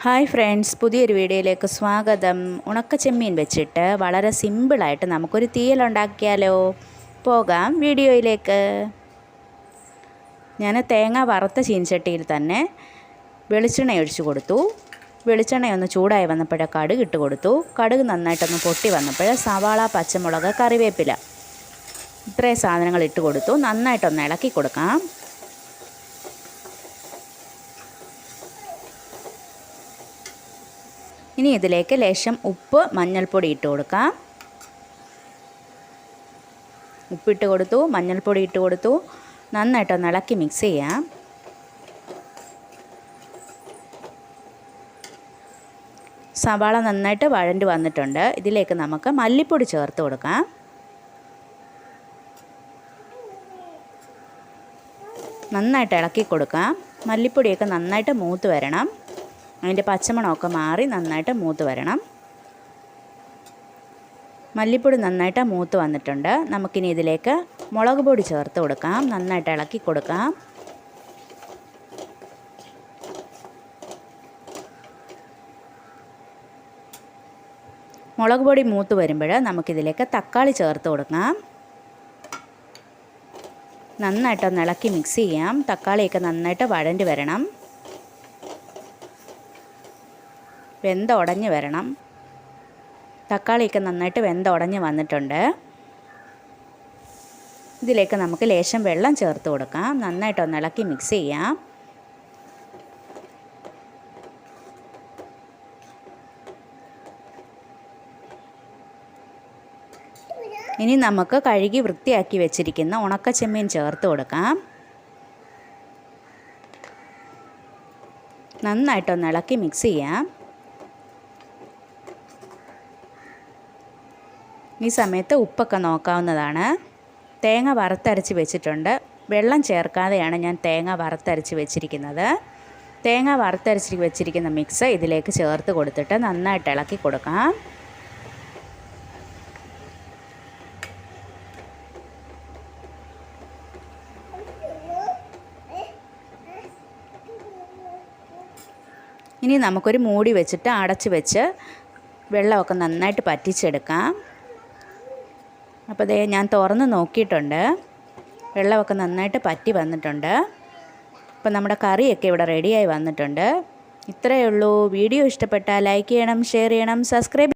Hi friends, പുതിയൊരു വീഡിയോയിലേക്ക് സ്വാഗതം. ഉണക്കച്ചെമ്മീൻ വെച്ചിട്ട് വളരെ സിമ്പിളായിട്ട് നമുക്കൊരു തീയലുണ്ടാക്കിയാലോ? പോകാം വീഡിയോയിലേക്ക്. ഞാൻ തേങ്ങ വറുത്ത ചീനച്ചട്ടിയിൽ തന്നെ വെളിച്ചെണ്ണ ഒഴിച്ചു കൊടുത്തു. വെളിച്ചെണ്ണ ഒന്ന് ചൂടായി വന്നപ്പോഴേ കടുക് ഇട്ട് കൊടുത്തു. കടുക് നന്നായിട്ടൊന്ന് പൊട്ടി വന്നപ്പോൾ സവാള, പച്ചമുളക്, കറിവേപ്പില ഇത്രയും സാധനങ്ങൾ ഇട്ട് കൊടുത്തു. നന്നായിട്ടൊന്ന് ഇളക്കി കൊടുക്കാം. ഇനി ഇതിലേക്ക് ലേശം ഉപ്പ്, മഞ്ഞൾപ്പൊടി ഇട്ട് കൊടുക്കാം. ഉപ്പിട്ട് കൊടുത്തു, മഞ്ഞൾപ്പൊടി ഇട്ട് കൊടുത്തു. നന്നായിട്ടൊന്ന് ഇളക്കി മിക്സ് ചെയ്യാം. സവാള നന്നായിട്ട് വഴണ്ട് വന്നിട്ടുണ്ട്. ഇതിലേക്ക് നമുക്ക് മല്ലിപ്പൊടി ചേർത്ത് കൊടുക്കാം. നന്നായിട്ട് ഇളക്കി കൊടുക്കാം. മല്ലിപ്പൊടിയൊക്കെ നന്നായിട്ട് മൂത്ത് വരണം. അതിൻ്റെ പച്ചമണമൊക്കെ മാറി നന്നായിട്ട് മൂത്ത് വരണം. മല്ലിപ്പൊടി നന്നായിട്ട് മൂത്ത് വന്നിട്ടുണ്ട്. നമുക്കിനി ഇതിലേക്ക് മുളക് പൊടി ചേർത്ത് കൊടുക്കാം. നന്നായിട്ട് ഇളക്കി കൊടുക്കാം. മുളക് പൊടി മൂത്ത് വരുമ്പോൾ നമുക്കിതിലേക്ക് തക്കാളി ചേർത്ത് കൊടുക്കാം. നന്നായിട്ടൊന്ന് ഇളക്കി മിക്സ് ചെയ്യാം. തക്കാളിയൊക്കെ നന്നായിട്ട് വഴണ്ട് വരണം. വെന്തുടഞ്ഞ് വരണം. തക്കാളിയൊക്കെ നന്നായിട്ട് വെന്തുടഞ്ഞ് വന്നിട്ടുണ്ട്. ഇതിലേക്ക് നമുക്ക് ലേശം വെള്ളം ചേർത്ത് കൊടുക്കാം. നന്നായിട്ടൊന്ന് ഇളക്കി മിക്സ് ചെയ്യാം. ഇനി നമുക്ക് കഴുകി വൃത്തിയാക്കി വെച്ചിരിക്കുന്ന ഉണക്കച്ചെമ്മീൻ ചേർത്ത് കൊടുക്കാം. നന്നായിട്ടൊന്ന് ഇളക്കി മിക്സ് ചെയ്യാം. ഈ സമയത്ത് ഉപ്പൊക്കെ നോക്കാവുന്നതാണ്. തേങ്ങ വറുത്തരച്ച് വെച്ചിട്ടുണ്ട്. വെള്ളം ചേർക്കാതെയാണ് ഞാൻ തേങ്ങ വറുത്തരച്ച് വെച്ചിരിക്കുന്നത്. തേങ്ങ വറുത്തരച്ച് വെച്ചിരിക്കുന്ന മിക്സ് ഇതിലേക്ക് ചേർത്ത് കൊടുത്തിട്ട് നന്നായിട്ട് ഇളക്കി കൊടുക്കാം. ഇനി നമുക്കൊരു മൂടി വെച്ചിട്ട് അടച്ച് വെച്ച് വെള്ളമൊക്കെ നന്നായിട്ട് പറ്റിച്ചെടുക്കാം. അപ്പോൾ ദേ ഞാൻ തുറന്ന് നോക്കിയിട്ടുണ്ട്. വെള്ളമൊക്കെ നന്നായിട്ട് പറ്റി വന്നിട്ടുണ്ട്. അപ്പോൾ നമ്മുടെ കറിയൊക്കെ ഇവിടെ റെഡിയായി വന്നിട്ടുണ്ട്. ഇത്രയേ ഉള്ളൂ. വീഡിയോ ഇഷ്ടപ്പെട്ടാൽ ലൈക്ക് ചെയ്യണം, ഷെയർ ചെയ്യണം, സബ്സ്ക്രൈബ്